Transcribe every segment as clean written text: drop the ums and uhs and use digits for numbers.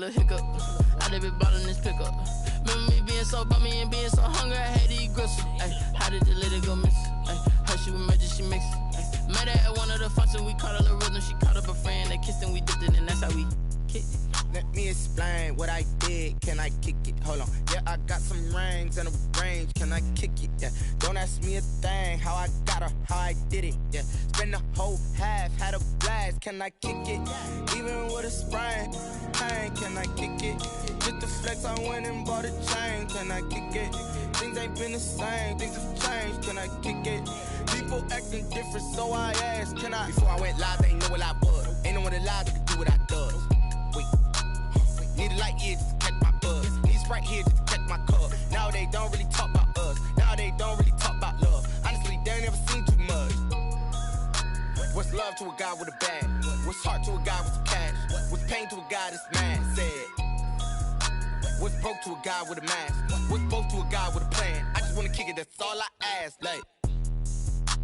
little hiccup. I done been ballin' this pickup. Remember me being so bummy and being so hungry, I had to eat gristle. Ay, how did the lady go miss? Ay, her she was magic, she mixed. Met her at one of the functions, we caught a little rhythm. She caught up a friend, they kissed and we dipped it, and that's how we kicked it. Let me explain what I did. Can I kick it? Hold on. Yeah, I got some rings and a range. Can I kick it? Yeah. Don't ask me a thing. How I got her, how I did it. Yeah. Spend the whole half, had a blast. Can I kick it? Even with a sprain. Pain, can I kick it? Just the flex, I went and bought a chain. Can I kick it? Things ain't been the same. Things have changed. Can I kick it? People acting different, so I asked, can I? Before I went live, they ain't know what I was. Ain't no one alive that could do what I does. Wait. Need a light here just to catch my buzz. Need Sprite here just to catch my cup. Now they don't really talk about us. Now they don't really talk about love. Honestly, they ain't never seen too much. What's love to a guy with a bag? What's heart to a guy with some cash? What's pain to a guy that's mad? Said. What's broke to a guy with a mask? What's both to a guy with a plan? I just wanna kick it, that's all I ask. Like,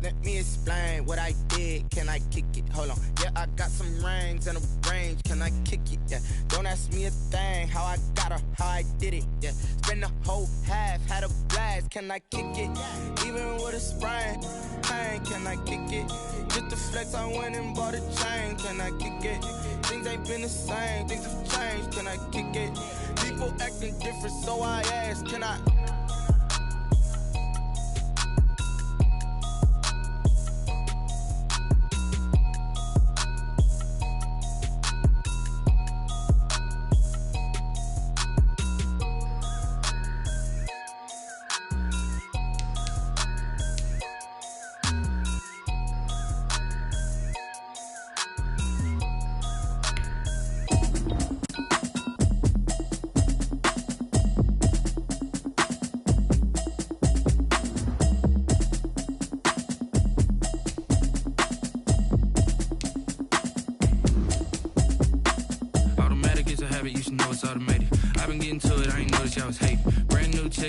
let me explain what I did. Can I kick it? Hold on. Yeah, I got some rings and a range. Can I kick it? Yeah. Don't ask me a thing. How I got her, how I did it. Yeah. Spend the whole half, had a blast. Can I kick it? Even with a sprain. Pain, can I kick it? Just the flex, I went and bought a chain. Can I kick it? Things ain't been the same. Things have changed. Can I kick it? People acting different, so I ask, can I?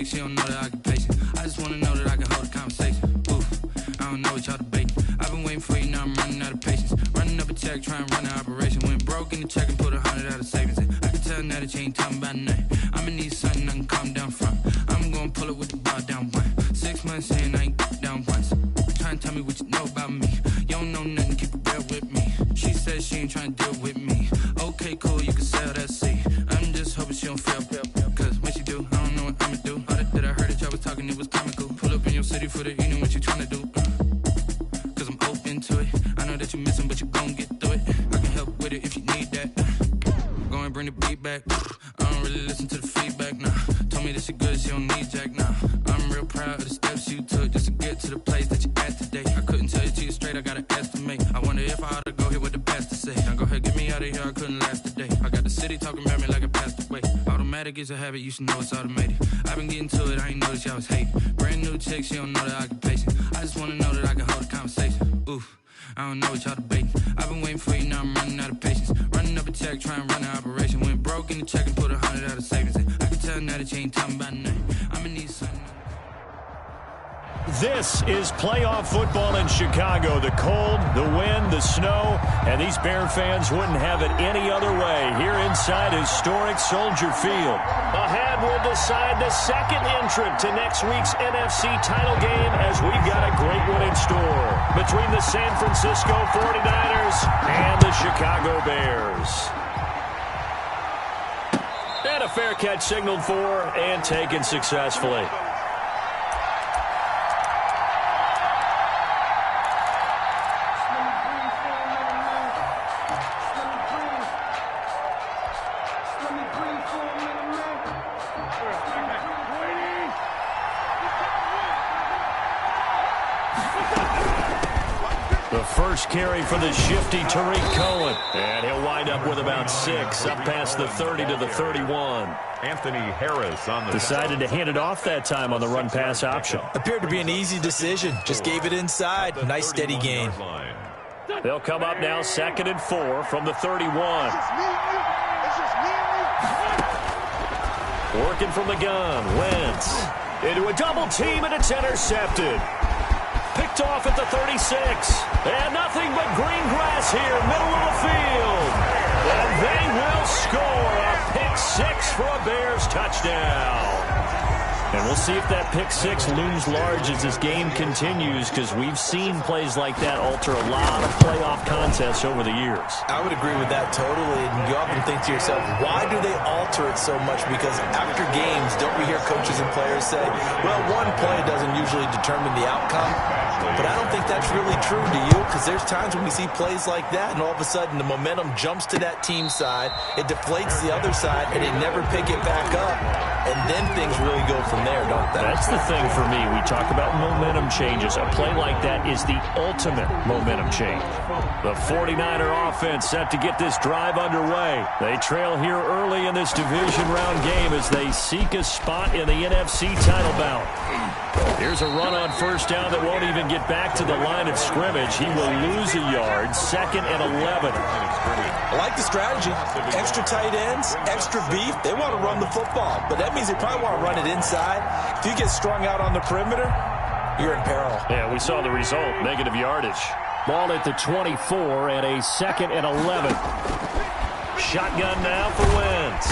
She don't know the occupation. I just wanna know that I can hold a conversation. Oof, I don't know what y'all debating. I've been waiting for you, now I'm running out of patience. Running up a check, trying to run an operation. Went broke in the check and put 100 out of savings in. I can tell now that you ain't talking about nothing. I'ma need something I can calm down from. I'm gonna pull it with the bar down one. 6 months in, I ain't down once. Trying to tell me what you know about me. You don't know nothing, keep it real with me. She said she ain't trying to deal with me. Okay, cool, you can sell that seat. I'm just hoping she don't fail. Cause when she do, I don't know what I'ma do. Talking, it was comical. Pull up in your city for the evening, what you tryna do? Cause I'm open to it. I know that you missing, but you gon' get through it. I can help with it if you need that. Go and bring the beat back. I don't really listen to the feedback, nah. Told me that she good, she don't need jack, nah. I'm real proud of the steps you took just to get to the place that you at today. I couldn't tell you to you straight, I gotta estimate. I wonder if I ought to go here with the best to say. Now go ahead, get me out of here, I couldn't last a day. I got the city talking about me like I passed away. Automatic is a habit, you should know it's automated. I've been getting to it, I ain't noticed y'all was hating. Brand new chick, she don't know the occupation. I just wanna know that I can hold a conversation. Oof, I don't know what y'all debating. I've been waiting for you, now I'm running out of patience. Running up a check, trying to run an operation. Went broke in the check and put 100 out of savings in. I can tell now that you ain't talking about nothing. I'ma need something. This is playoff football in Chicago. The cold, the wind, the snow, and these Bear fans wouldn't have it any other way here inside historic Soldier Field. Ahead, we'll decide the second entrant to next week's NFC title game as we've got a great one in store between the San Francisco 49ers and the Chicago Bears. And a fair catch signaled for and taken successfully. The first carry for the shifty Tariq Cohen. And he'll wind up with about 6, up past the 30 to the 31. Anthony Harris on the decided to hand it off that time on the run-pass option. Appeared to be an easy decision. Just gave it inside. Nice steady gain. They'll come up now 2nd and 4 from the 31. Working from the gun. Wentz into a double team, and it's intercepted. Picked off at the 36. And nothing but green grass here, middle of the field. And they will score a pick for a Bears touchdown. And we'll see if that pick six looms large as this game continues, because we've seen plays like that alter a lot of playoff contests over the years. I would agree with that totally. And you often think to yourself, why do they alter it so much? Because after games, don't we hear coaches and players say, well, one play doesn't usually determine the outcome. But I don't think that's really true, do you? Because there's times when we see plays like that, and all of a sudden the momentum jumps to that team side, it deflates the other side, and they never pick it back up. And then things really go from there, don't they? That's the thing for me. We talk about momentum changes. A play like that is the ultimate momentum change. The 49er offense set to get this drive underway. They trail here early in this division round game as they seek a spot in the NFC title bout. Here's a run on first down that won't even get back to the line of scrimmage. He will lose a yard. 2nd and 11. I like the strategy. Extra tight ends, extra beef. They want to run the football, but that means they probably want to run it inside. If you get strung out on the perimeter, you're in peril. Yeah, we saw the result. Negative yardage. Ball at the 24 and a 2nd and 11. Shotgun now for Wentz.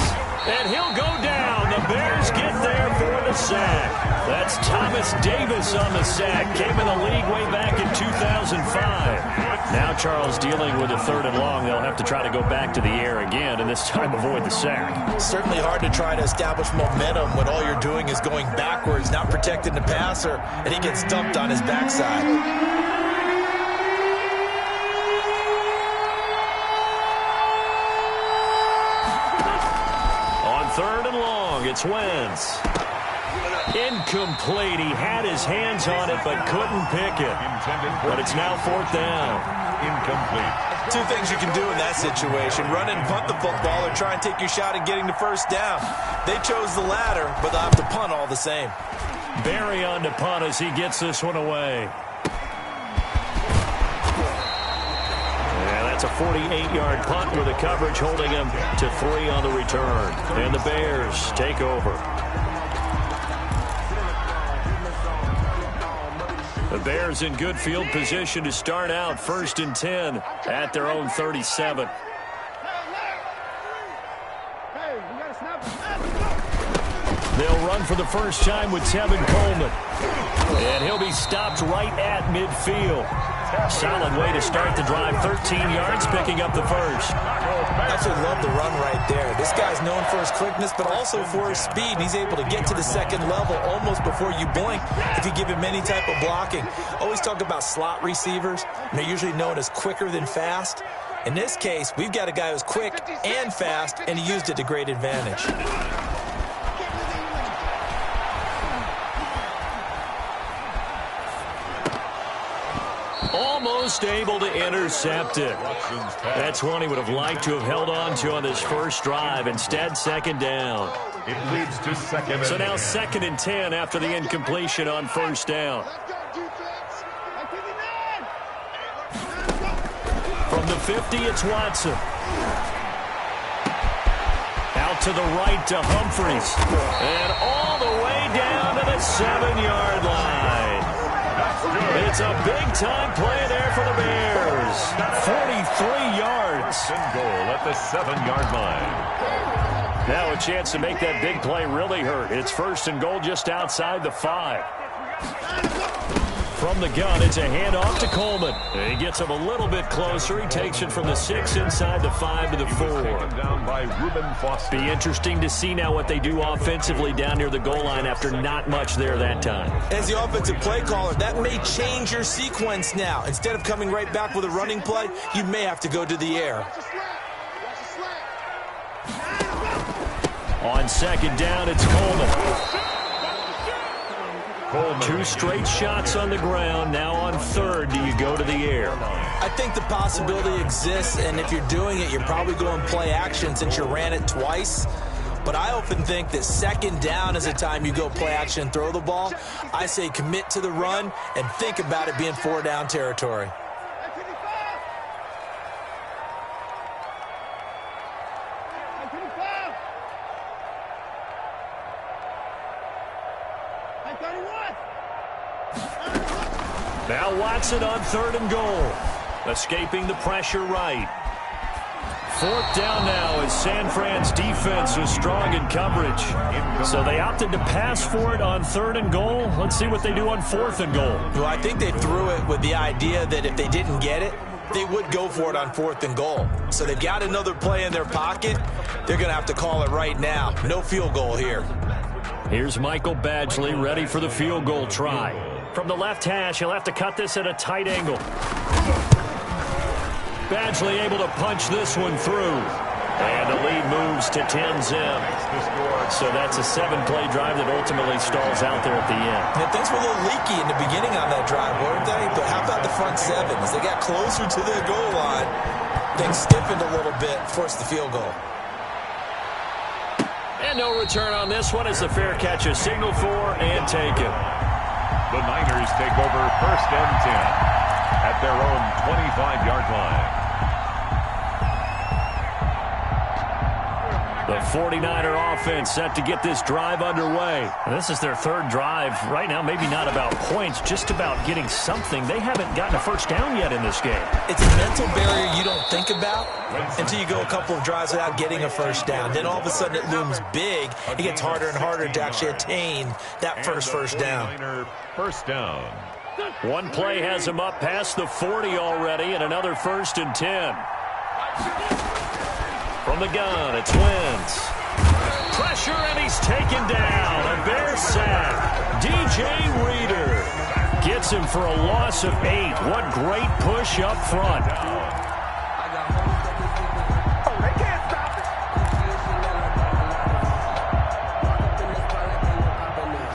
And he'll go down. The Bears get there for the sack. That's Thomas Davis on the sack. Came in the league way back in 2005. Now Charles dealing with a 3rd and long. They'll have to try to go back to the air again, and this time avoid the sack. Certainly hard to try to establish momentum when all you're doing is going backwards, not protecting the passer, and he gets dumped on his backside. Third and long, it's Wentz. Incomplete. He had his hands on it but couldn't pick it. But it's now 4th down. Incomplete. Two things you can do in that situation. Run and punt the football or try and take your shot at getting the first down. They chose the latter, but they'll have to punt all the same. Barry on to punt as he gets this one away. That's a 48-yard punt with the coverage holding him to 3 on the return. And the Bears take over. The Bears in good field position to start out 1st and 10 at their own 37. They'll run for the first time with Tevin Coleman. And he'll be stopped right at midfield. Solid way to start the drive. 13 yards, picking up the first. I actually love the run right there. This guy's known for his quickness, but also for his speed. And he's able to get to the 2nd level almost before you blink if you give him any type of blocking. Always talk about slot receivers. And they're usually known as quicker than fast. In this case, we've got a guy who's quick and fast, and he used it to great advantage. Almost able to intercept it. That's one he would have liked to have held on to on this first drive. Instead, 2nd down. It leads to 2nd and 10. So now 2nd and 10 after the incompletion on first down. From the 50, it's Watson. Out to the right to Humphries. And all the way down to the 7-yard line. It's a big-time play there for the Bears. 43 yards. And goal at the 7-yard line. Now a chance to make that big play really hurt. It's 1st and goal just outside the 5. From the gun, it's a handoff to Coleman. He gets him a little bit closer. He takes it from the 6 inside the 5 to the 4. Down by Reuben Foster. Be interesting to see now what they do offensively down near the goal line after not much there that time. As the offensive play caller, that may change your sequence now. Instead of coming right back with a running play, you may have to go to the air. On 2nd down, it's Coleman. 2 straight shots on the ground. Now on 3rd, do you go to the air? I think the possibility exists, and if you're doing it, you're probably going to play action since you ran it twice. But I often think that 2nd down is a time you go play action and throw the ball. I say commit to the run and think about it being 4-down territory. Now Watson on 3rd and goal. Escaping the pressure right. 4th down now as San Fran's defense was strong in coverage. So they opted to pass for it on 3rd and goal. Let's see what they do on 4th and goal. Well, I think they threw it with the idea that if they didn't get it, they would go for it on 4th and goal. So they've got another play in their pocket. They're going to have to call it right now. No field goal here. Here's Michael Badgley ready for the field goal try. From the left hash, he'll have to cut this at a tight angle. Badgley able to punch this one through. And the lead moves to 10-zip. So that's a 7-play drive that ultimately stalls out there at the end. Yeah, things were a little leaky in the beginning on that drive, weren't they? But how about the front 7? As they got closer to their goal line, things stiffened a little bit, forced the field goal. And no return on this one as the fair catch is signaled for and taken. The Niners take over 1st and 10 at their own 25-yard line. The 49er offense set to get this drive underway. And this is their 3rd drive. Right now, maybe not about points, just about getting something. They haven't gotten a first down yet in this game. It's a mental barrier you don't think about until you go a couple of drives without getting a first down. Then all of a sudden it looms big. It gets harder and harder to actually attain that first down. First down. One play has him up past the 40 already, and another 1st and 10. From the gun, it's Wentz. Pressure, and he's taken down. A Bear sack. DJ Reader gets him for a loss of 8. What great push up front.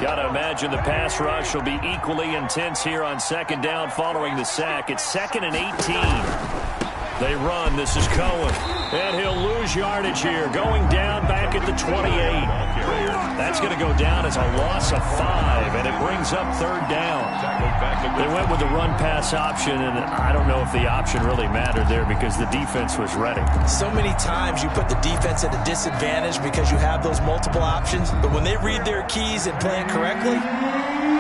Got to imagine the pass rush will be equally intense here on 2nd down following the sack. It's 2nd and 18. They run. This is Cohen. And he'll lose yardage here. Going down back at the 28. That's going to go down as a loss of 5, and it brings up 3rd down. They went with the run-pass option, and I don't know if the option really mattered there because the defense was ready. So many times you put the defense at a disadvantage because you have those multiple options, but when they read their keys and play it correctly,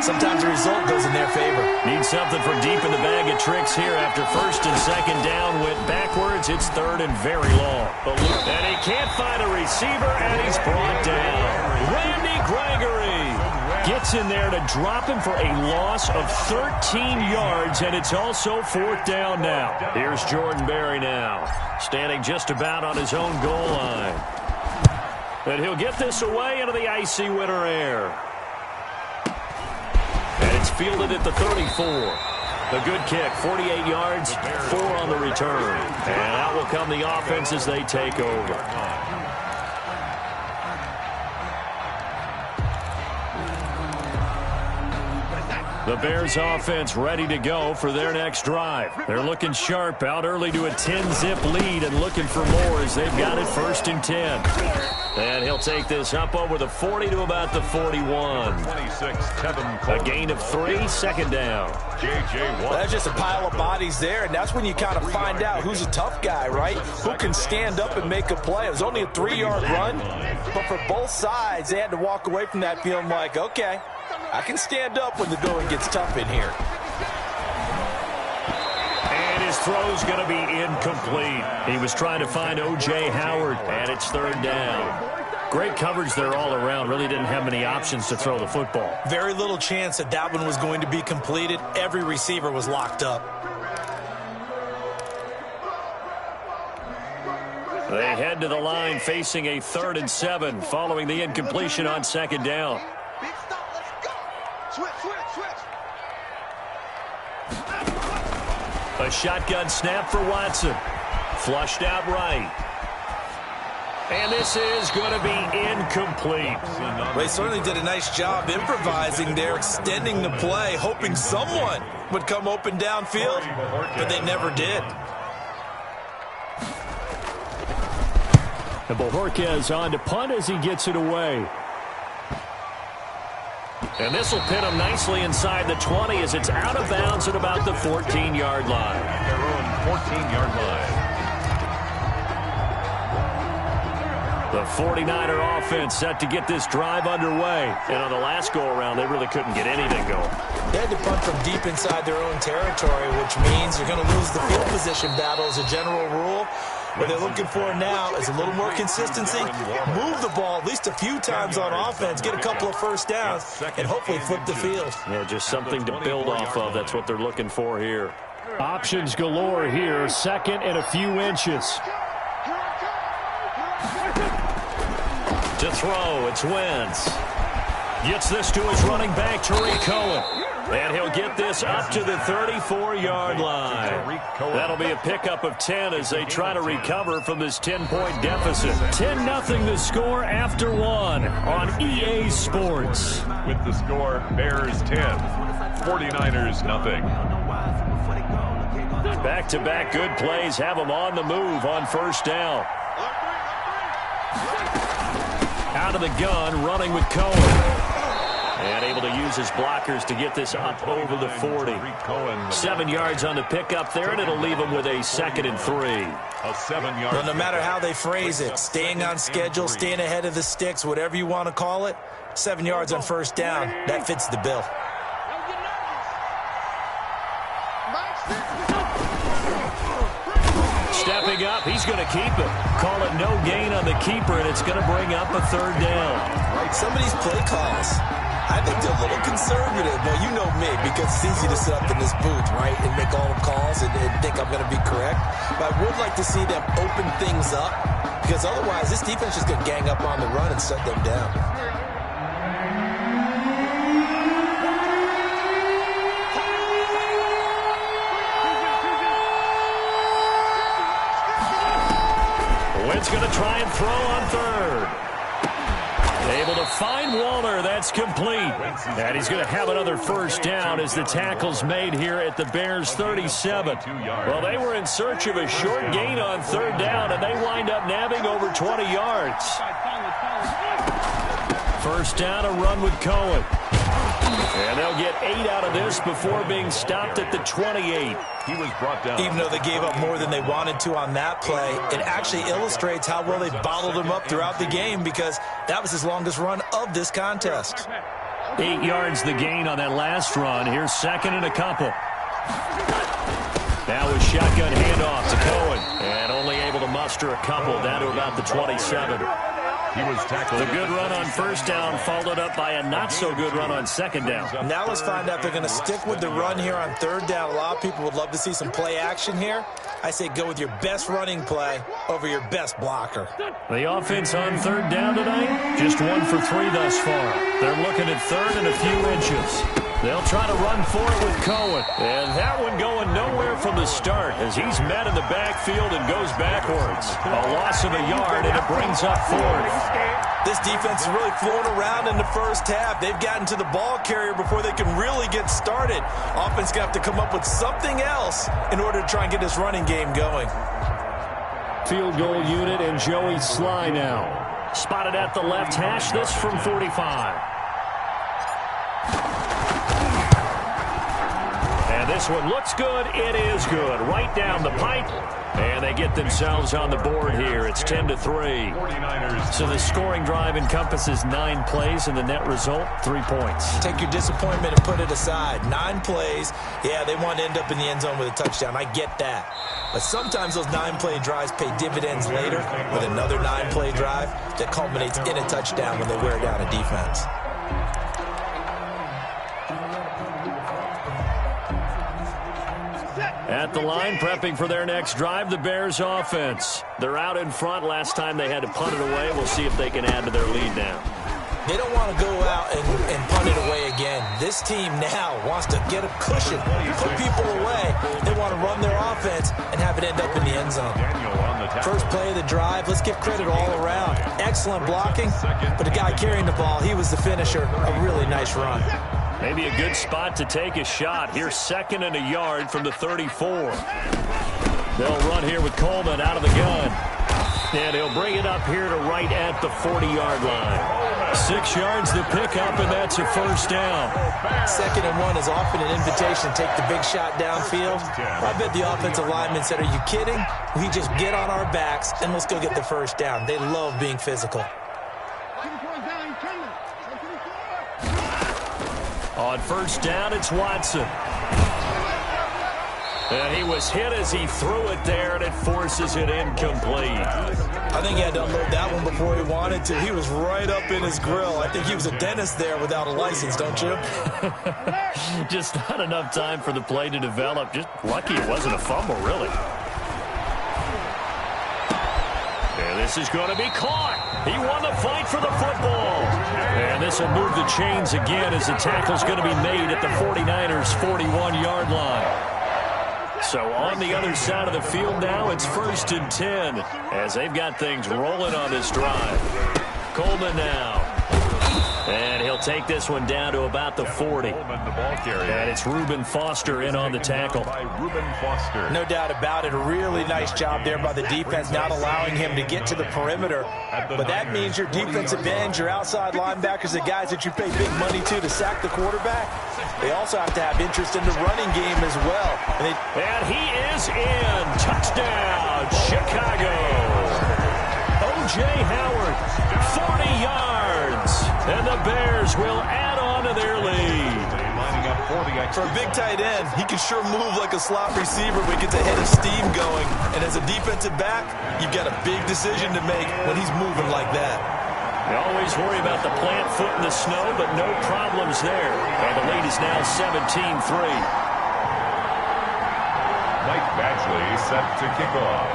sometimes the result goes in their favor. Need something from deep in the bag of tricks here after 1st and 2nd down. Went backwards. It's 3rd and very long. And he can't find a receiver, and he's brought down. Randy Gregory gets in there to drop him for a loss of 13 yards, and it's also 4th down now. Here's Jordan Berry now, standing just about on his own goal line. And he'll get this away into the icy winter air. And it's fielded at the 34. A good kick, 48 yards, 4 on the return. And out will come the offense as they take over. The Bears offense ready to go for their next drive. They're looking sharp, out early to a 10-zip lead and looking for more as they've got it 1st and 10. And he'll take this up over the 40 to about the 41. A gain of 3, 2nd down. Well, that's just a pile of bodies there, and that's when you kind of find out who's a tough guy, right? Who can stand up and make a play. It was only a 3-yard run, but for both sides, they had to walk away from that feeling like, okay, I can stand up when the going gets tough in here. And his throw's going to be incomplete. He was trying to find O.J. Howard, and it's 3rd down. Great coverage there all around. Really didn't have many options to throw the football. Very little chance that that one was going to be completed. Every receiver was locked up. They head to the line facing a 3rd and 7 following the incompletion on 2nd down. A shotgun snap for Watson. Flushed out right. And this is going to be incomplete. They certainly did a nice job improvising there, extending the play, hoping someone would come open downfield, but they never did. And Bojorquez on to punt as he gets it away. And this will pin him nicely inside the 20 as it's out of bounds at about the 14-yard line. Their own 14-yard line. The 49er offense set to get this drive underway. And on the last go-around, they really couldn't get anything going. They had to punt from deep inside their own territory, which means you're going to lose the field position battle as a general rule. What they're looking for now is a little more consistency, move the ball at least a few times on offense, get a couple of first downs, and hopefully flip the field. Yeah, just something to build off of. That's what they're looking for here. Options galore here. Second and a few inches. To throw, it's Wentz. Gets this to his running back, Tariq Cohen. And he'll get this up to the 34-yard line. That'll be a pickup of 10 as they try to recover from this 10-point deficit. 10-0 the score after one on EA Sports. With the score, Bears 10, 49ers nothing. Back-to-back good plays have them on the move on first down. Out of the gun, running with Cohen. And able to use his blockers to get this up over the 40. 7 yards on the pickup there, and it'll leave him with a 2nd and 3. A 7-yard. Well, no matter how they phrase it, staying on schedule, staying ahead of the sticks, whatever you want to call it, 7 yards on first down, that fits the bill. Stepping up, he's going to keep it. Call it no gain on the keeper, and it's going to bring up a 3rd down. Some of these play calls, I think they're a little conservative. Well, you know me, because it's easy to sit up in this booth, right, and make all the calls and think I'm going to be correct. But I would like to see them open things up, because otherwise this defense is going to gang up on the run and shut them down. Wentz going to try and throw on 3rd. Able to find Waller. That's complete. And he's going to have another first down as the tackle's made here at the Bears 37. Well, they were in search of a short gain on 3rd down, and they wind up nabbing over 20 yards. First down, a run with Cohen. And they'll get 8 out of this before being stopped at the 28. He was brought down. Even though they gave up more than they wanted to on that play, it actually illustrates how well they bottled him up throughout the game, because that was his longest run of this contest. 8 yards the gain on that last run. Here's 2nd and a couple. Now with shotgun handoff to Cohen. And only able to muster a couple down to about the 27. He was tackled. The good run on first down followed up by a not-so-good run on 2nd down. Now let's find out if they're going to stick with the run here on 3rd down. A lot of people would love to see some play action here. I say go with your best running play over your best blocker. The offense on 3rd down tonight, just 1 for 3 thus far. They're looking at 3rd and a few inches. They'll try to run for it with Cohen. And that one going nowhere from the start as he's met in the backfield and goes backwards. A loss of a yard, and it brings up 4th. This defense is really flown around in the first half. They've gotten to the ball carrier before they can really get started. Offense going to have to come up with something else in order to try and get this running game going. Field goal unit and Joey Sly now. Spotted at the left hash, this from 45. And this one looks good. It is good. Right down the pipe. And they get themselves on the board here. It's 10-3. So the scoring drive encompasses 9 plays, and the net result, 3 points. Take your disappointment and put it aside. 9 plays. Yeah, they want to end up in the end zone with a touchdown. I get that. But sometimes those 9-play drives pay dividends later with another 9-play drive that culminates in a touchdown when they wear down a defense. At the line, prepping for their next drive, the Bears offense. They're out in front. Last time they had to punt it away. We'll see if they can add to their lead now. They don't want to go out and punt it away again. This team now wants to get a cushion, put people away. They want to run their offense and have it end up in the end zone. First play of the drive, let's give credit all around. Excellent blocking, but the guy carrying the ball, he was the finisher. A really nice run. Maybe a good spot to take a shot. Here's 2nd and a yard from the 34. They'll run here with Coleman out of the gun. And he'll bring it up here to right at the 40-yard line. 6 yards to pick up, and that's a first down. 2nd and 1 is often an invitation to take the big shot downfield. I bet the offensive lineman said, are you kidding? We just get on our backs, and let's go get the first down. They love being physical. On first down, it's Watson. And he was hit as he threw it there, and it forces it incomplete. I think he had to unload that one before he wanted to. He was right up in his grill. I think he was a dentist there without a license, don't you? Just not enough time for the play to develop. Just lucky it wasn't a fumble, really. And this is going to be caught. He won the fight for the football. And this will move the chains again as the tackle's going to be made at the 49ers' 41-yard line. So on the other side of the field now, it's 1st and 10 as they've got things rolling on this drive. Coleman now. And he'll take this one down to about the 40. And it's Reuben Foster in on the tackle. No doubt about it. A really nice job there by the defense, not allowing him to get to the perimeter. But that means your defensive ends, your outside linebackers, the guys that you pay big money to sack the quarterback, they also have to have interest in the running game as well. And he is in. Touchdown, Chicago. O.J. Howard, 40 yards. And the Bears will add on to their lead. For a big tight end, he can sure move like a slot receiver when he gets a head of steam going. And as a defensive back, you've got a big decision to make when he's moving like that. You always worry about the plant foot in the snow, but no problems there. And the lead is now 17-3. Mike Badgley set to kick off.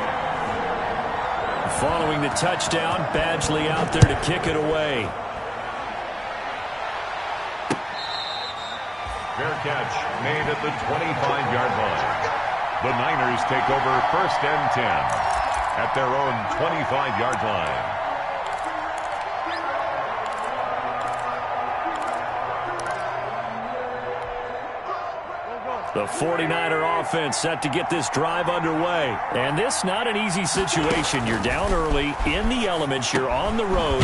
Following the touchdown, Badgley out there to kick it away. Fair catch made at the 25-yard line. The Niners take over 1st and 10 at their own 25-yard line. The 49er offense set to get this drive underway. And this not an easy situation. You're down early, in the elements, you're on the road.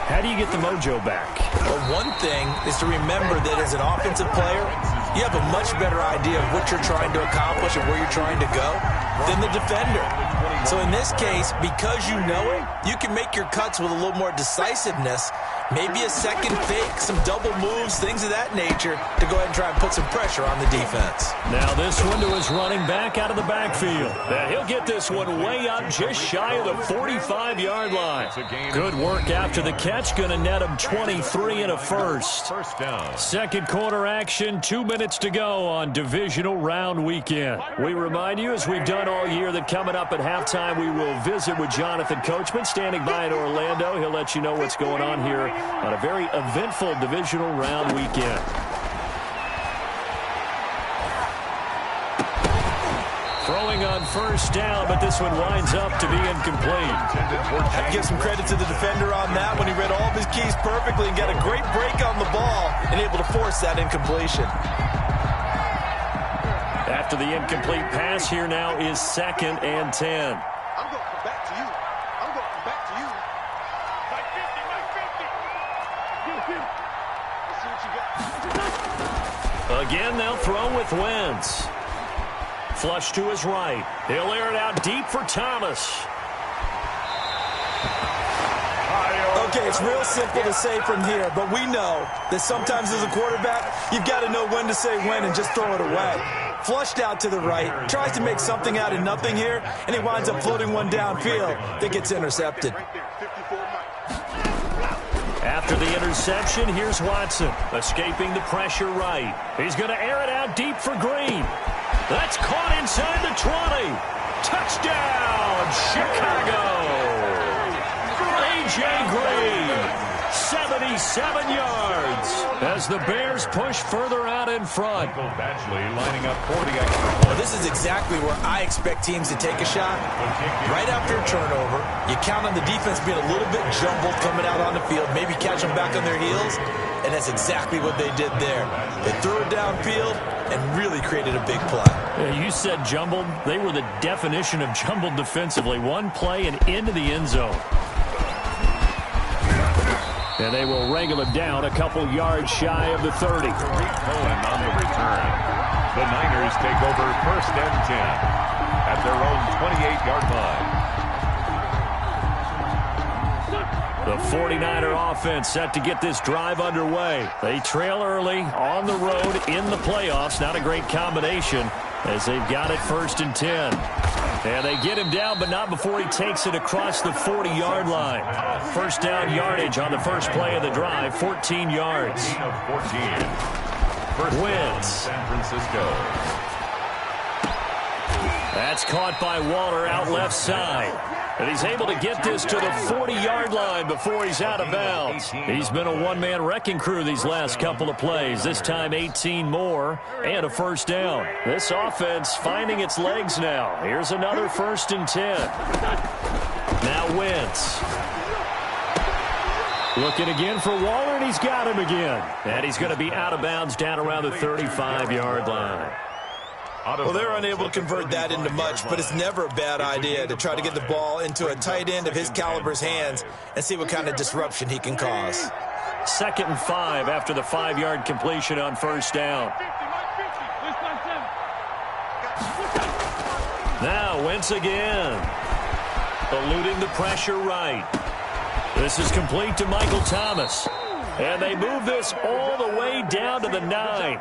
How do you get the mojo back? Well, one thing is to remember that as an offensive player, you have a much better idea of what you're trying to accomplish and where you're trying to go than the defender. So in this case, because you know it, you can make your cuts with a little more decisiveness. Maybe a second fake, some double moves, things of that nature to go ahead and try and put some pressure on the defense. Now this one to his running back out of the backfield. And he'll get this one way up just shy of the 45-yard line. Good work after the catch. Going to net him 23 and a first. Second quarter action, 2 minutes to go on divisional round weekend. We remind you, as we've done all year, that coming up at halftime we will visit with Jonathan Coachman standing by in Orlando. He'll let you know what's going on here on a very eventful divisional round weekend. Throwing on first down, but this one winds up to be incomplete. Have to give some credit to the defender on that when he read all of his keys perfectly and got a great break on the ball and able to force that incompletion. After the incomplete pass, here now is 2nd and 10. I'm going to come back to you. I'm going to come back to you. Like 50, like 50. Let's see what you got. Again, they'll throw with Wentz. Flush to his right. He'll air it out deep for Thomas. Okay, it's real simple to say from here, but we know that sometimes as a quarterback, you've got to know when to say when and just throw it away. Flushed out to the right, tries to make something out of nothing here, and he winds up floating one downfield that gets intercepted. After the interception, here's Watson, escaping the pressure right. He's going to air it out deep for Green. That's caught inside the 20. Touchdown, Chicago. A.J. Green, 77 yards as the Bears push further out in front. Badgley lining up for the extra point. Well, this is exactly where I expect teams to take a shot. Right after a turnover, you count on the defense being a little bit jumbled coming out on the field, maybe catch them back on their heels, and that's exactly what they did there. They threw it downfield and really created a big play. Yeah, you said jumbled. They were the definition of jumbled defensively. One play and into the end zone. And they will wrangle him down a couple yards shy of the 30. Cohen on the return. The Niners take over 1st and 10 at their own 28-yard line. The 49er offense set to get this drive underway. They trail early on the road in the playoffs. Not a great combination. as they've got it 1st and 10. And they get him down, but not before he takes it across the 40-yard line. First down yardage on the first play of the drive, 14 yards. Wentz. San Francisco. That's caught by Waller out left side. And he's able to get this to the 40-yard line before he's out of bounds. He's been a one-man wrecking crew these last couple of plays. This time 18 more and a first down. This offense finding its legs now. Here's another 1st and 10. Now Wentz. Looking again for Waller, and he's got him again. And he's going to be out of bounds down around the 35-yard line. Well, they're unable to convert that into much, but it's never a bad idea to try to get the ball into a tight end of his caliber's hands and see what kind of disruption he can cause. 2nd and 5 after the 5-yard completion on first down. Now Wentz again. Eluding the pressure right. This is complete to Michael Thomas. And they move this all the way down to the 9.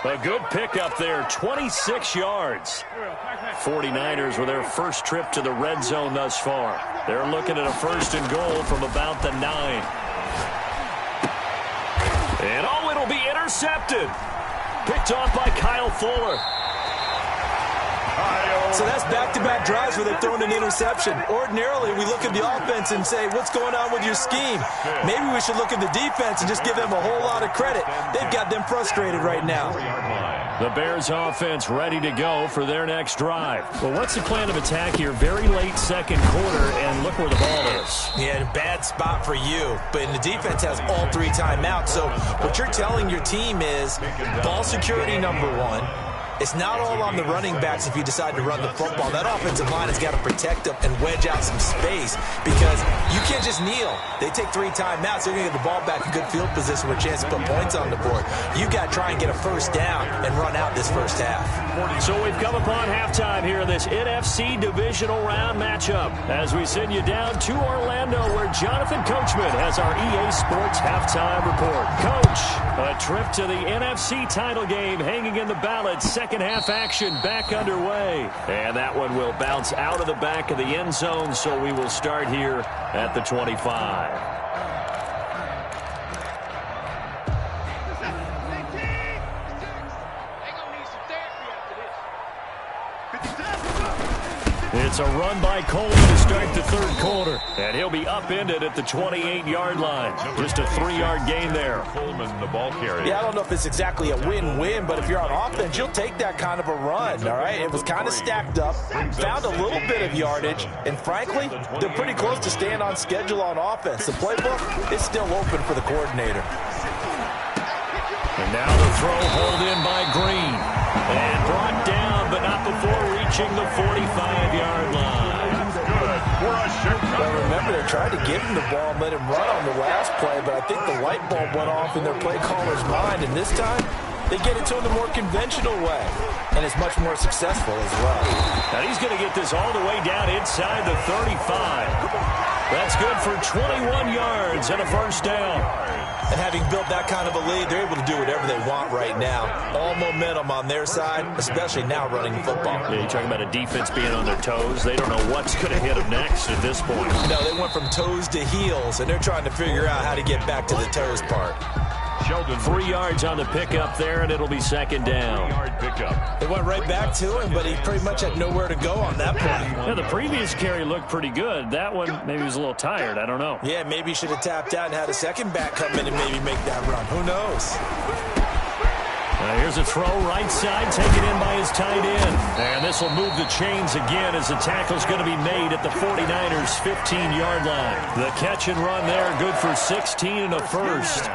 A good pickup there, 26 yards. 49ers with their first trip to the red zone thus far. They're looking at a 1st and goal from about the 9. And oh, it'll be intercepted. Picked off by Kyle Fuller. So that's back-to-back drives where they've thrown an interception. Ordinarily, we look at the offense and say, what's going on with your scheme? Maybe we should look at the defense and just give them a whole lot of credit. They've got them frustrated right now. The Bears offense ready to go for their next drive. Well, what's the plan of attack here? Very late second quarter, and look where the ball is. Yeah, a bad spot for you. But the defense has all 3 timeouts. So what you're telling your team is ball security number 1. It's not all on the running backs if you decide to run the football. That offensive line has got to protect them and wedge out some space because you can't just kneel. They take 3 timeouts. They're going to get the ball back in good field position with a chance to put points on the board. You got to try and get a first down and run out this first half. So we've come upon halftime here in this NFC divisional round matchup as we send you down to Orlando where Jonathan Coachman has our EA Sports halftime report. Coach, a trip to the NFC title game hanging in the balance. Second half action back underway. And that one will bounce out of the back of the end zone, so we will start here at the 25. It's a run by Coleman to start the third quarter. And he'll be upended at the 28-yard line. Just a 3-yard gain there. Coleman, the ball carrier. Yeah, I don't know if it's exactly a win-win, but if you're on offense, you'll take that kind of a run, all right? It was kind of stacked up, found a little bit of yardage, and frankly, they're pretty close to staying on schedule on offense. The playbook is still open for the coordinator. And now the throw hauled in by Green. And brought down, but not before reaching the 45-yard line. Well, remember, they tried to give him the ball and let him run on the last play, but I think the light bulb went off in their play caller's mind, and this time they get it to him the more conventional way, and it's much more successful as well. Now he's going to get this all the way down inside the 35. That's good for 21 yards and a first down. And having built that kind of a lead, they're able to do whatever they want right now. All momentum on their side, especially now running football. Yeah, you're talking about a defense being on their toes. They don't know what's going to hit them next at this point. No, they went from toes to heels, and they're trying to figure out how to get back to the toes part. Sheldon. 3 yards on the pickup there, and it'll be second down. 3-yard pickup. They went right back to him, but he pretty much had nowhere to go on that play. Yeah, the previous carry looked pretty good. That one, maybe he was a little tired. I don't know. Yeah, maybe he should have tapped out and had a second back come in and maybe make that run. Who knows? Here's a throw right side, taken in by his tight end. And this will move the chains again as the tackle's going to be made at the 49ers' 15-yard line. The catch and run there, good for 16 and a first.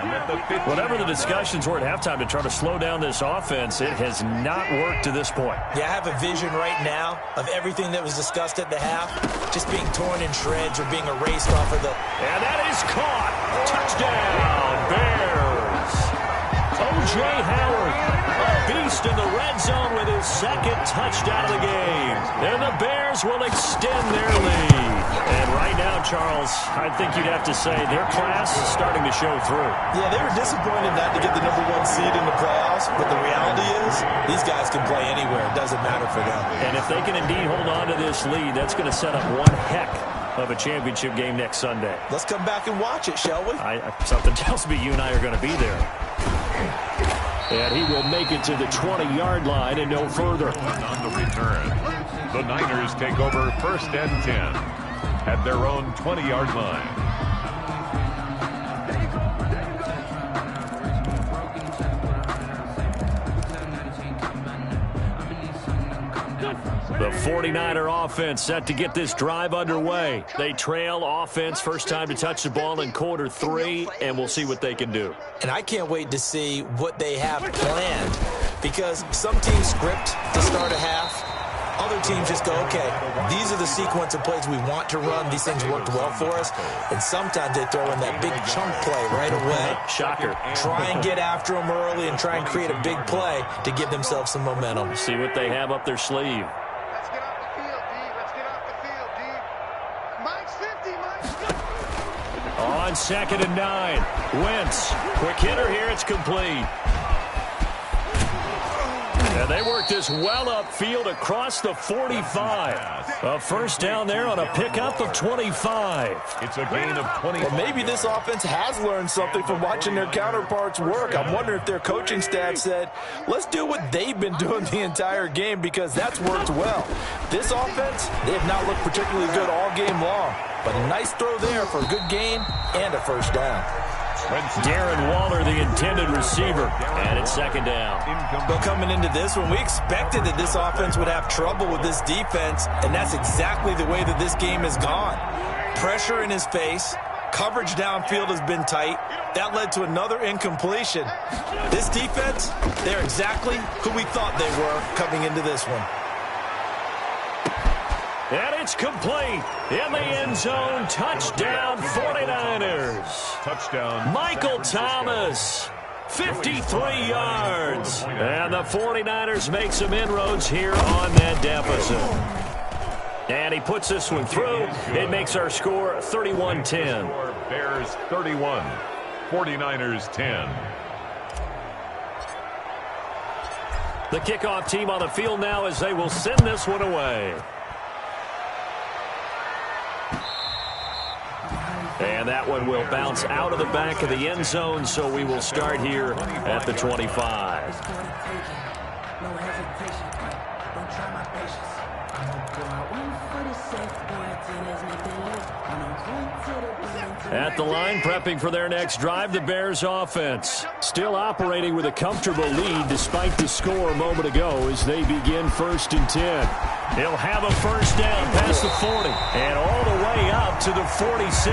Whatever the discussions were at halftime to try to slow down this offense, it has not worked to this point. Yeah, I have a vision right now of everything that was discussed at the half just being torn in shreds or being erased off of the... And that is caught. Touchdown, Bears. O.J. Howard, a beast Ghost in the red zone with his second touchdown of the game. And the Bears will extend their lead. And right now, Charles, I think you'd have to say their class is starting to show through. Yeah, they were disappointed not to get the #1 seed in the playoffs, but the reality is these guys can play anywhere. It doesn't matter for them. And if they can indeed hold on to this lead, that's going to set up one heck of a championship game next Sunday. Let's come back and watch it, shall we? Something tells me you and I are going to be there. And he will make it to the 20-yard line and no further. On the return, the Niners take over 1st and 10 at their own 20-yard line. The 49er offense set to get this drive underway. They trail offense first time to touch the ball in quarter 3, and we'll see what they can do. And I can't wait to see what they have planned, because some teams script to start a half. Other teams just go, okay, these are the sequence of plays we want to run. These things worked well for us. And sometimes they throw in that big chunk play right away. Shocker. Try and get after them early and try and create a big play to give themselves some momentum. See what they have up their sleeve. Let's get off the field, D. Let's get off the field, D. Mike's 50, Mike's On 2nd and 9. Wentz. Quick hitter here. It's complete. And they work this well upfield across the 45. A first down there on a pickup of 25. It's a gain of 20. Well, maybe this offense has learned something from watching their counterparts work. I'm wondering if their coaching staff said, let's do what they've been doing the entire game, because that's worked well. This offense, they have not looked particularly good all game long. But a nice throw there for a good gain and a first down. Darren Waller, the intended receiver, and it's 2nd down. But coming into this one, we expected that this offense would have trouble with this defense, and that's exactly the way that this game has gone. Pressure in his face, coverage downfield has been tight. That led to another incompletion. This defense, they're exactly who we thought they were coming into this one. And it's complete. In the end zone, touchdown 49ers. Touchdown. Michael Thomas, 53 yards. And the 49ers make some inroads here on that deficit. And he puts this one through. It makes our score 31-10. Bears 31, 49ers 10. The kickoff team on the field now as they will send this one away. And that one will bounce out of the back of the end zone, so we will start here at the 25. At the line, prepping for their next drive, the Bears offense. Still operating with a comfortable lead despite the score a moment ago as they begin 1st and 10. He'll have a first down past the 40 and all the way up to the 46.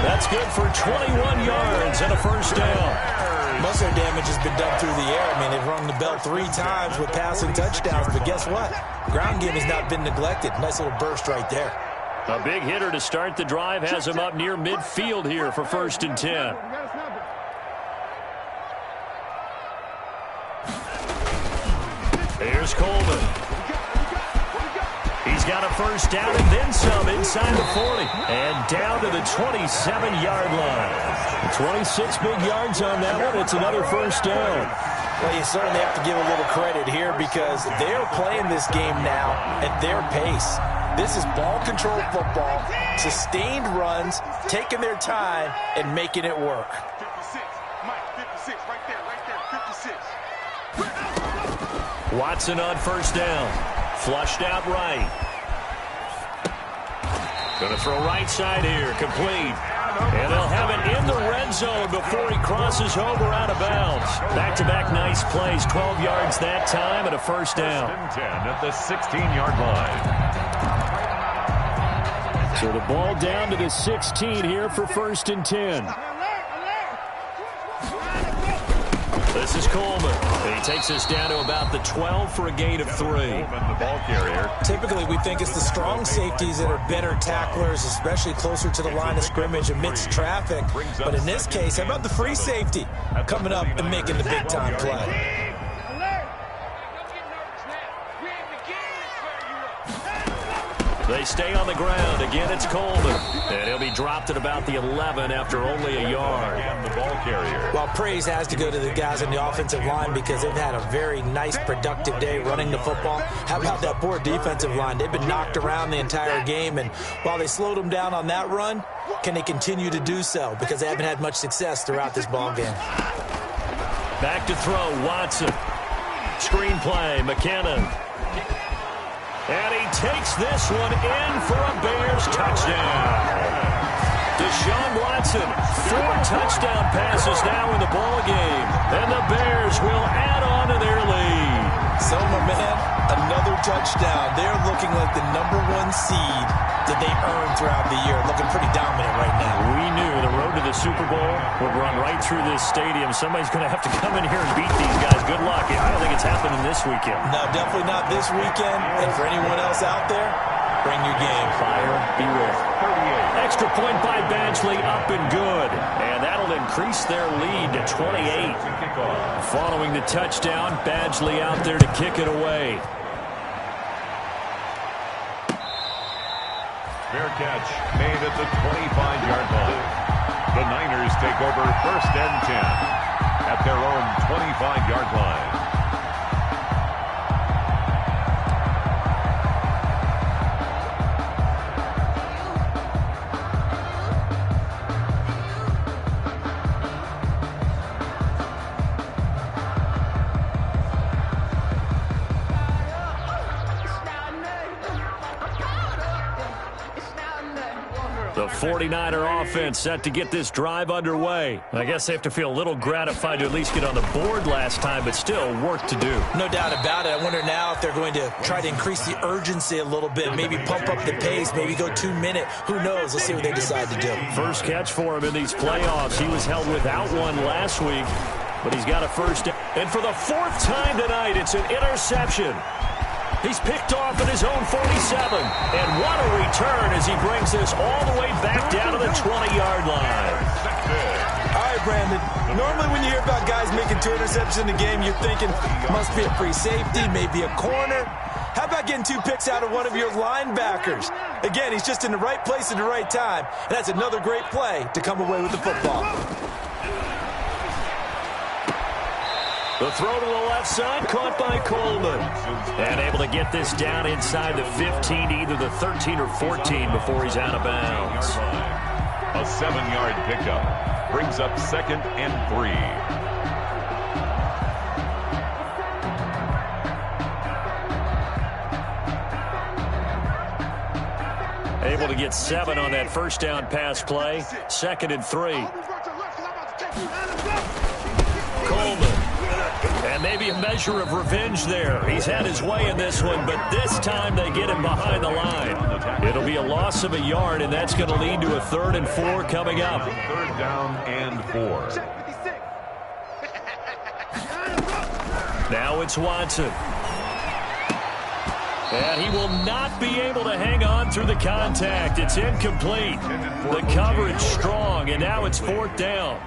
That's good for 21 yards and a first down. Most of their damage has been done through the air. I mean, they've rung the bell 3 times with passing touchdowns, but guess what? Ground game has not been neglected. Nice little burst right there. A big hitter to start the drive has him up near midfield here for 1st and 10. Here's Coleman. He's got a first down and then some inside the 40. And down to the 27-yard line. 26 big yards on that one. It's another first down. Well, you certainly have to give a little credit here because they're playing this game now at their pace. This is ball control football, sustained runs, taking their time, and making it work. 56, Mike, 56, right there, 56. Watson on first down. Flushed out right. Going to throw right side here, complete. And they'll have it in the red zone before he crosses over out of bounds. Back-to-back nice plays, 12 yards that time and a first down. 10 at the 16-yard line. So the ball down to the 16 here for 1st and 10. This is Coleman. And he takes us down to about the 12 for a gain of 3. The ball carrier. Typically, we think it's the strong safeties that are better tacklers, especially closer to the line of scrimmage amidst traffic. But in this case, how about the free safety coming up and making the big-time play? They stay on the ground. Again, it's Coleman. And he'll be dropped at about the 11 after only a yard. And the ball carrier. Well, praise has to go to the guys on the offensive line because they've had a very nice, productive day running the football. How about that poor defensive line? They've been knocked around the entire game, and while they slowed them down on that run, can they continue to do so? Because they haven't had much success throughout this ball game. Back to throw, Watson. Screenplay, McKinnon. And he takes this one in for a Bears touchdown. Deshaun Watson, 4 touchdown passes now in the ball game. And the Bears will add on to their lead. So, my man, another touchdown. They're looking like the #1 seed that they earned throughout the year. Looking pretty dominant right now. We knew the road to the Super Bowl would run right through this stadium. Somebody's going to have to come in here and beat these guys. Good luck. I don't think it's happening this weekend. No, definitely not this weekend. And for anyone else out there, bring your game. Fire, be ready. 38. Extra point by Badgley, up and good. And that'll increase their lead to 28. Following the touchdown, Badgley out there to kick it away. Fair catch made at the 25-yard line. The Niners take over 1st and 10 at their own 25-yard line. The 49er offense set to get this drive underway. I guess they have to feel a little gratified to at least get on the board last time, but still work to do. No doubt about it. I wonder now if they're going to try to increase the urgency a little bit, maybe pump up the pace, maybe go 2-minute. Who knows? Let's see what they decide to do. First catch for him in these playoffs. He was held without one last week, but he's got a first down. And for the 4th time tonight, it's an interception. He's picked off at his own 47. And what a return as he brings this all the way back down to the 20-yard line. All right, Brandon. Normally when you hear about guys making 2 interceptions in the game, you're thinking must be a free safety, maybe a corner. How about getting 2 picks out of one of your linebackers? Again, he's just in the right place at the right time. And that's another great play to come away with the football. The throw to the left side, caught by Coleman. And able to get this down inside the 15, either the 13 or 14 before he's out of bounds. A 7-yard pickup brings up 2nd and 3. Able to get 7 on that first down pass play. 2nd and 3. Coleman. And maybe a measure of revenge there. He's had his way in this one, but this time they get him behind the line. It'll be a loss of a yard, and that's going to lead to a 3rd and 4 coming up. 3rd down and 4. Now it's Watson. And he will not be able to hang on through the contact. It's incomplete. The coverage strong, and now it's 4th down.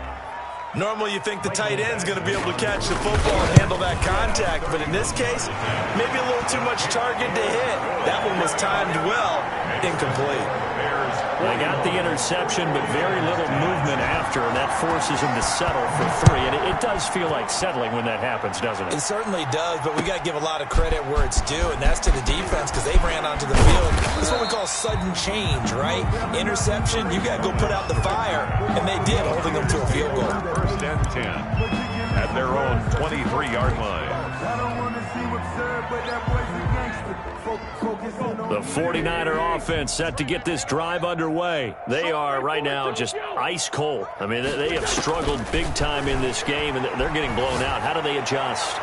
Normally you think the tight end's going to be able to catch the football and handle that contact, but in this case, maybe a little too much target to hit. That one was timed well, incomplete. They got the interception, but very little movement after, and that forces him to settle for 3. And it does feel like settling when that happens, doesn't it? It certainly does, but we got to give a lot of credit where it's due, and that's to the defense because they ran onto the field. That's what we call sudden change, right? Interception, you got to go put out the fire, and they did, holding them to a field goal. 1st and 10 at their own 23-yard line. The 49er offense set to get this drive underway. They are right now just ice cold. I mean, they have struggled big time in this game, and they're getting blown out. How do they adjust?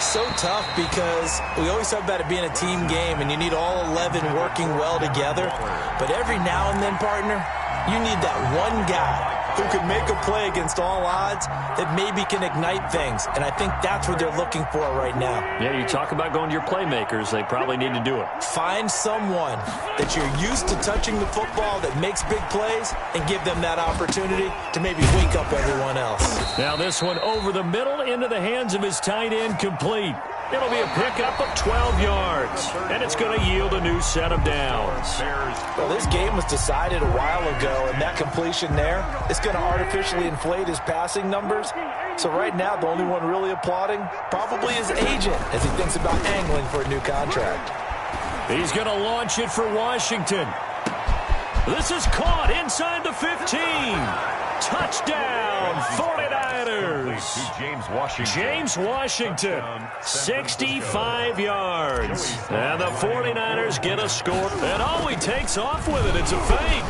So tough because we always talk about it being a team game, and you need all 11 working well together. But every now and then, partner, you need that one guy who can make a play against all odds that maybe can ignite things. And I think that's what they're looking for right now. Yeah, you talk about going to your playmakers. They probably need to do it. Find someone that you're used to touching the football that makes big plays and give them that opportunity to maybe wake up everyone else. Now this one over the middle into the hands of his tight end, complete. It'll be a pickup of 12 yards, and it's going to yield a new set of downs. Well, this game was decided a while ago, and that completion there is going to artificially inflate his passing numbers. So right now, the only one really applauding probably his agent as he thinks about angling for a new contract. He's going to launch it for Washington. This is caught inside the 15. Touchdown, 49ers. James Washington, 65 yards. And the 49ers get a score. And he takes off with it. It's a fake.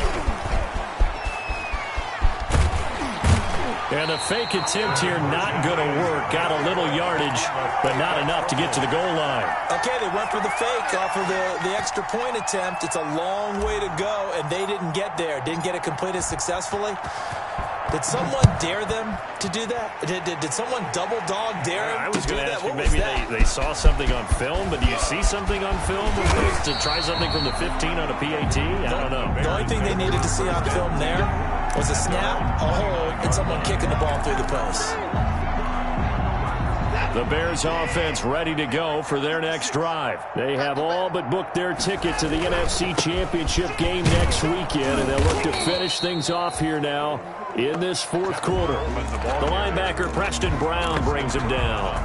And the fake attempt here not going to work. Got a little yardage, but not enough to get to the goal line. Okay, they went for the fake off of the extra point attempt. It's a long way to go, and they didn't get there. Didn't get it completed successfully. Did someone dare them to do that? Did someone double dog dare them to do that? I was going to ask you, maybe they saw something on film, but do you see something on film to try something from the 15 on a PAT? I don't know. The only thing they needed to see on film there was a snap, a hold, and someone kicking the ball through the post. The Bears offense ready to go for their next drive. They have all but booked their ticket to the NFC Championship game next weekend, and they'll look to finish things off here now in this fourth quarter. The linebacker, Preston Brown, brings him down.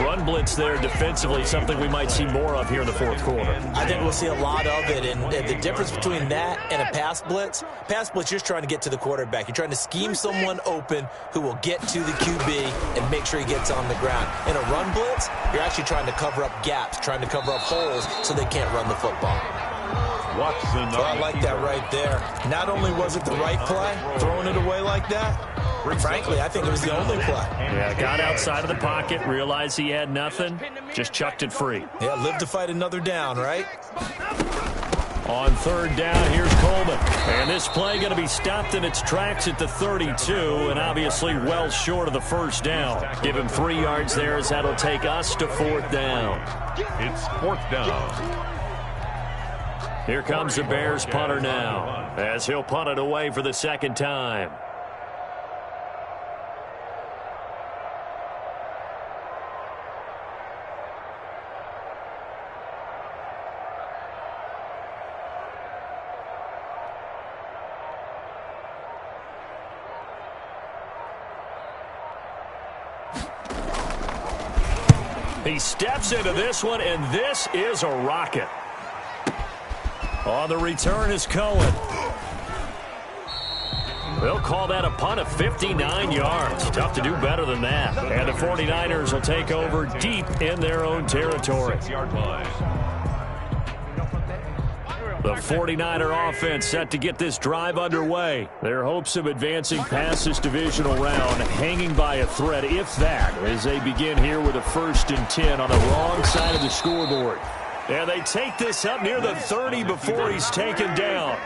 Run blitz there defensively, something we might see more of here in the fourth quarter. I think we'll see a lot of it, and the difference between that and a pass blitz, you're just trying to get to the quarterback. You're trying to scheme someone open who will get to the QB and make sure he gets on the ground. In a run blitz, you're actually trying to cover up gaps, trying to cover up holes so they can't run the football. Watson. So I like that right there. Not only was it the right play, throwing it away like that, frankly, I think it was the only play. Yeah, got outside of the pocket, realized he had nothing, just chucked it free. Yeah, live to fight another down, right? On third down, here's Coleman. And this play going to be stopped in its tracks at the 32, and obviously well short of the first down. Give him 3 yards there as that'll take us to fourth down. It's fourth down. Here comes the Bears punter now, as he'll punt it away for the second time. He steps into this one, and this is a rocket. On the return is Cohen. They'll call that a punt of 59 yards. Tough to do better than that. And the 49ers will take over deep in their own territory. The 49er offense set to get this drive underway. Their hopes of advancing past this divisional round hanging by a thread, if that, as they begin here with a 1st and 10 on the wrong side of the scoreboard. And they take this up near the 30 before he's taken down.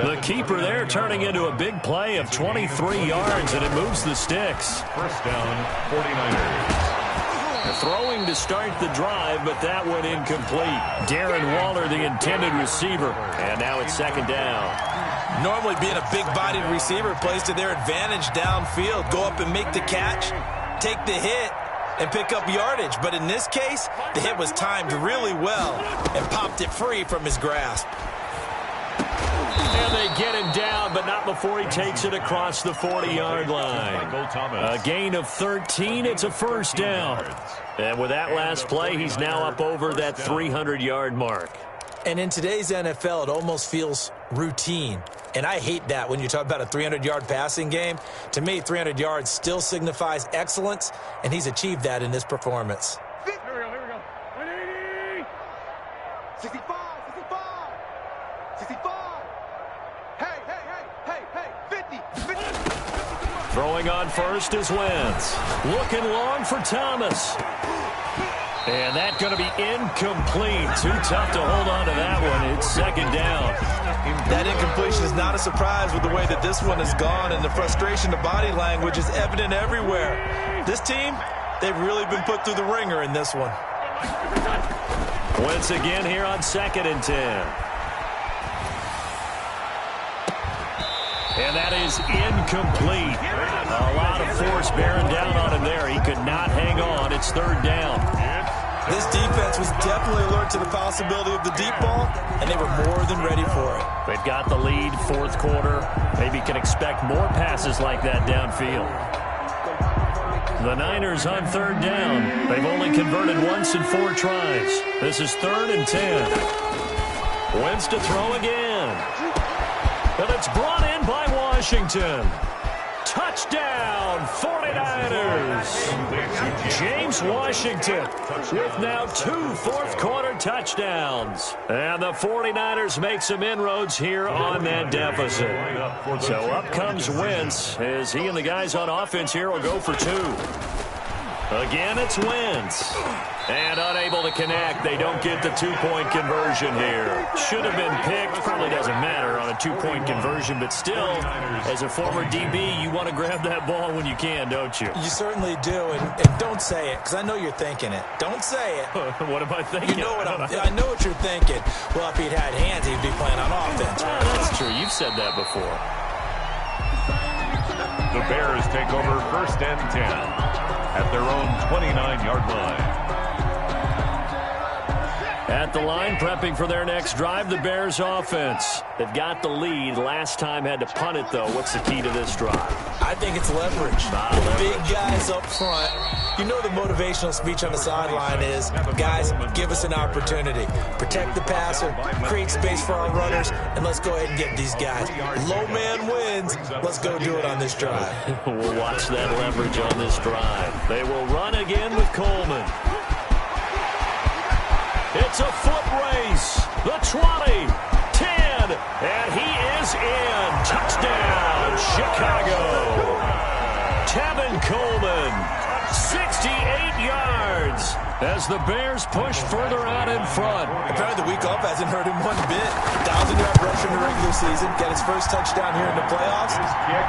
The keeper there turning into a big play of 23 yards, and it moves the sticks. First down, 49ers. Throwing to start the drive, but that one incomplete. Darren Waller, the intended receiver, and now it's second down. Normally being a big-bodied receiver plays to their advantage downfield. Go up and make the catch, take the hit, and pick up yardage. But in this case, the hit was timed really well and popped it free from his grasp. And they get him down, but not before he takes it across the 40-yard line. A gain of 13. It's a first down. And with that last play, he's now up over that 300-yard mark. And in today's NFL, it almost feels routine. And I hate that when you talk about a 300-yard passing game. To me, 300 yards still signifies excellence, and he's achieved that in this performance. Here we go. 180. 65. 65. Hey. 50. Throwing on first is Wentz. Looking long for Thomas. And that's going to be incomplete. Too tough to hold on to that one. It's second down. That incompletion is not a surprise with the way that this one has gone, and the frustration, the body language is evident everywhere. This team, they've really been put through the ringer in this one. Wentz again here on 2nd and 10. And that is incomplete. A lot of force bearing down on him there. He could not hang on. It's third down. This defense was definitely alert to the possibility of the deep ball, and they were more than ready for it. They've got the lead, fourth quarter. Maybe can expect more passes like that downfield. The Niners on third down. They've only converted once in 4 tries. This is 3rd and 10. Wentz to throw again. And it's brought in by Washington. Touchdown, 49ers. James Washington with now 2 fourth-quarter touchdowns. And the 49ers make some inroads here on that deficit. So up comes Wentz as he and the guys on offense here will go for 2. Again, it's Wentz. And unable to connect. They don't get the 2-point conversion here. Should have been picked. Probably doesn't matter on a 2-point conversion. But still, as a former DB, you want to grab that ball when you can, don't you? You certainly do. And don't say it, because I know you're thinking it. Don't say it. What am I thinking? You know what I know what you're thinking. Well, if he'd had hands, he'd be playing on offense. That's true. You've said that before. The Bears take over 1st and 10 at their own 29-yard line. At the line, prepping for their next drive, the Bears offense. They've got the lead. Last time had to punt it, though. What's the key to this drive? I think it's leverage. Big guys up front. You know the motivational speech on the sideline is, guys, give us an opportunity. Protect the passer, create space for our runners, and let's go ahead and get these guys. Low man wins. Let's go do it on this drive. We'll watch that leverage on this drive. They will run again with Coleman. It's a foot race. The 20, 10, and he is in. Touchdown, Chicago. Tevin Coleman, 68 yards as the Bears push further out in front. Apparently the week off hasn't hurt him one bit. 1,000-yard rush in the regular season. Got his first touchdown here in the playoffs.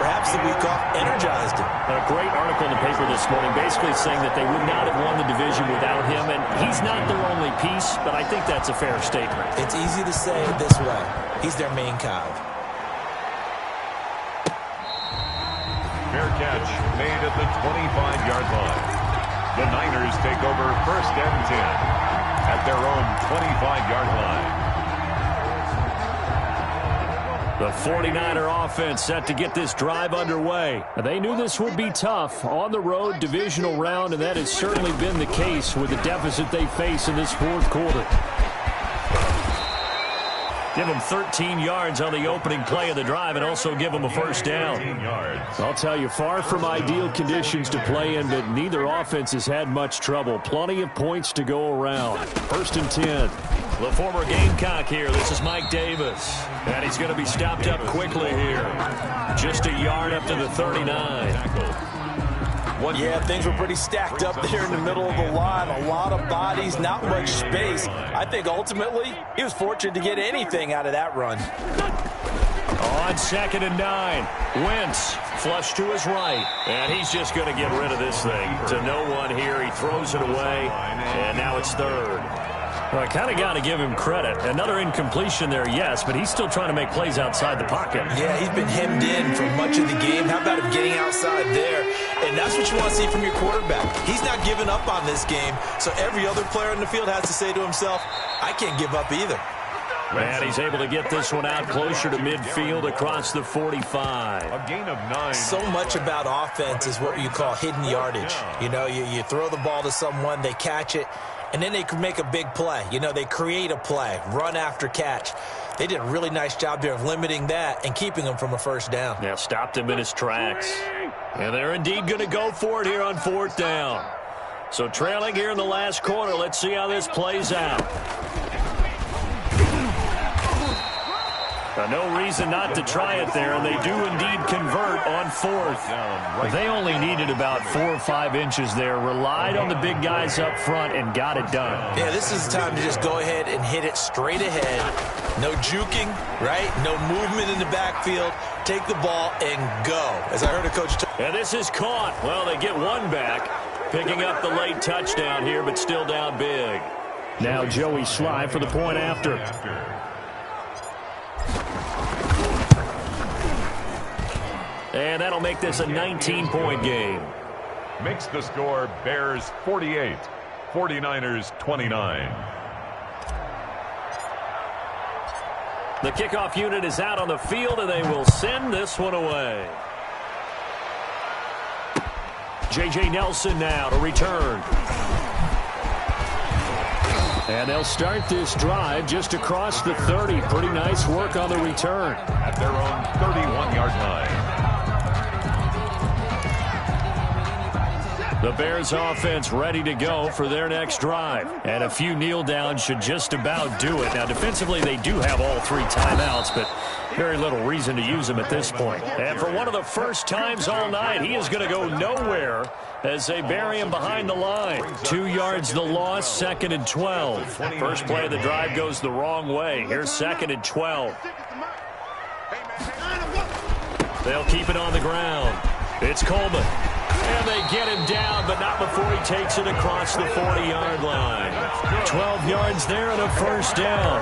Perhaps the week off energized him. A great article in the paper this morning basically saying that they would not have won the division without him, and he's not their only piece, but I think that's a fair statement. It's easy to say it this way. He's their main cog. Fair catch made at the 25-yard line. The Niners take over 1st and 10 at their own 25-yard line. The 49er offense set to get this drive underway. They knew this would be tough on the road, divisional round, and that has certainly been the case with the deficit they face in this fourth quarter. Give them 13 yards on the opening play of the drive and also give them a first down. I'll tell you, far from ideal conditions to play in, but neither offense has had much trouble. Plenty of points to go around. 1st and 10. The former Gamecock here. This is Mike Davis. And he's going to be stopped up quickly here. Just a yard up to the 39. Yeah, things were pretty stacked up there in the middle of the line. A lot of bodies, not much space. I think ultimately he was fortunate to get anything out of that run. On 2nd and 9, Wentz flush to his right, and he's just going to get rid of this thing. To no one here, he throws it away, and now it's 3rd. Well, I kind of got to give him credit. Another incompletion there, yes, but he's still trying to make plays outside the pocket. Yeah, he's been hemmed in for much of the game. How about him getting outside there? And that's what you want to see from your quarterback. He's not giving up on this game, so every other player in the field has to say to himself, I can't give up either. And he's able to get this one out closer to midfield across the 45. A gain of 9. So much about offense is what you call hidden yardage. You know, you throw the ball to someone, they catch it, and then they can make a big play. You know, they create a play, run after catch. They did a really nice job there of limiting that and keeping him from a first down. Yeah, stopped him in his tracks. And they're indeed going to go for it here on 4th down. So trailing here in the last quarter, let's see how this plays out. No reason not to try it there, and they do indeed convert on 4th. They only needed about 4 or 5 inches there, relied on the big guys up front, and got it done. Yeah, this is the time to just go ahead and hit it straight ahead. No juking, right? No movement in the backfield. Take the ball and go. As I heard a coach talk. And this is caught. Well, they get one back, picking up the late touchdown here, but still down big. Now Joey Sly for the point after. And that'll make this a 19-point game. Makes the score Bears 48, 49ers 29. The kickoff unit is out on the field, and they will send this one away. J.J. Nelson now to return. And they'll start this drive just across the 30. Pretty nice work on the return. At their own 31-yard line. The Bears offense ready to go for their next drive. And a few kneel downs should just about do it. Now, defensively, they do have all 3 timeouts, but very little reason to use them at this point. And for one of the first times all night, he is going to go nowhere as they bury him behind the line. 2 yards the loss, 2nd and 12. First play of the drive goes the wrong way. Here's 2nd and 12. They'll keep it on the ground. It's Coleman. And they get him down, but not before he takes it across the 40-yard line. 12 yards there and a first down.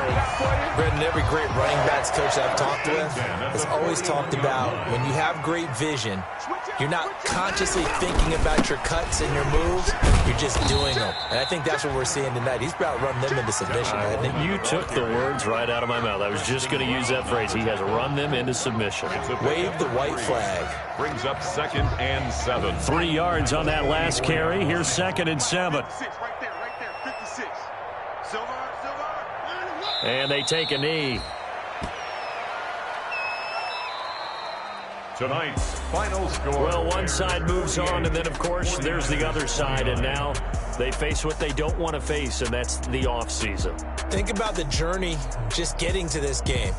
Brendan, every great running backs coach I've talked with has always talked about when you have great vision, you're not consciously thinking about your cuts and your moves, you're just doing them. And I think that's what we're seeing tonight. He's about to run them into submission, hasn't he? You took the words right out of my mouth. I was just going to use that phrase. He has run them into submission. Wave the white flag. Brings up 2nd and 7. 3 yards on that last carry. Here's 2nd and 7. Right there, 56. Silver. And they take a knee. Tonight's final score. Well, one side moves on, and then, of course, there's the other side. And now they face what they don't want to face, and that's the offseason. Think about the journey just getting to this game.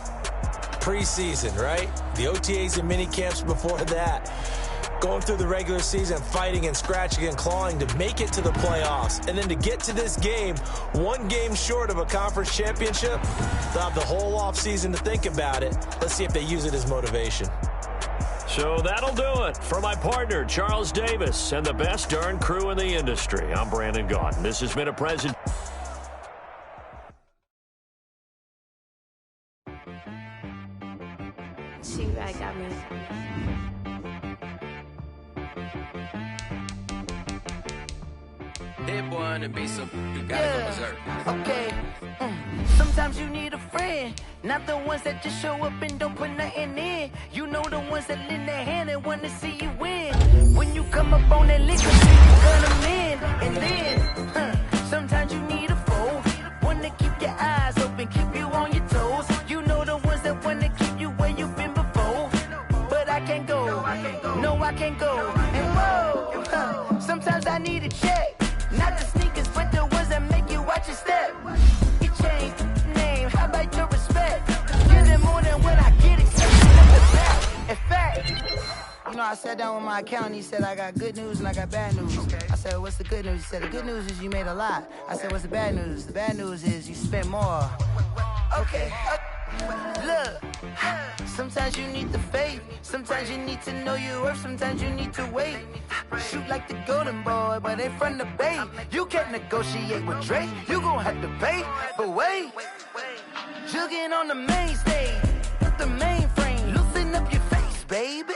Preseason, right? The OTAs and mini camps before that. Going through the regular season, fighting and scratching and clawing to make it to the playoffs. And then to get to this game, 1 game short of a conference championship, they'll have the whole offseason to think about it. Let's see if they use it as motivation. So that'll do it for my partner, Charles Davis, and the best darn crew in the industry. I'm Brandon Gaudin. This has been a present. I got me. Hit boy on the beat, so you gotta go berserk. Okay. Sometimes you need a friend, not the ones that just show up and don't put nothing in. You know the ones that lend their hand and want to see you win. When you come up on that liquor, you gonna in. And then, sometimes you need a foe, one to keep your eyes open, keep you on your toes. You know the ones that want to keep you where you've been before. But I can't go, no I can't go. And whoa, sometimes I need a check. Not the sneakers, but the ones that make you watch your step. You changed the name, how about your respect? Give them more than what I get, except in fact, you know, I sat down with my accountant, he said, I got good news and I got bad news. I said, what's the good news? He said, the good news is you made a lot. I said, what's the bad news? The bad news is you spent more. Okay. Look, sometimes you need the faith, sometimes you need to know your worth, sometimes you need to wait. Shoot like the golden boy, but they from the bay. You can't negotiate with Drake, you gon' have to pay. But wait, jugging on the main stage, with the mainframe, loosen up your face, baby.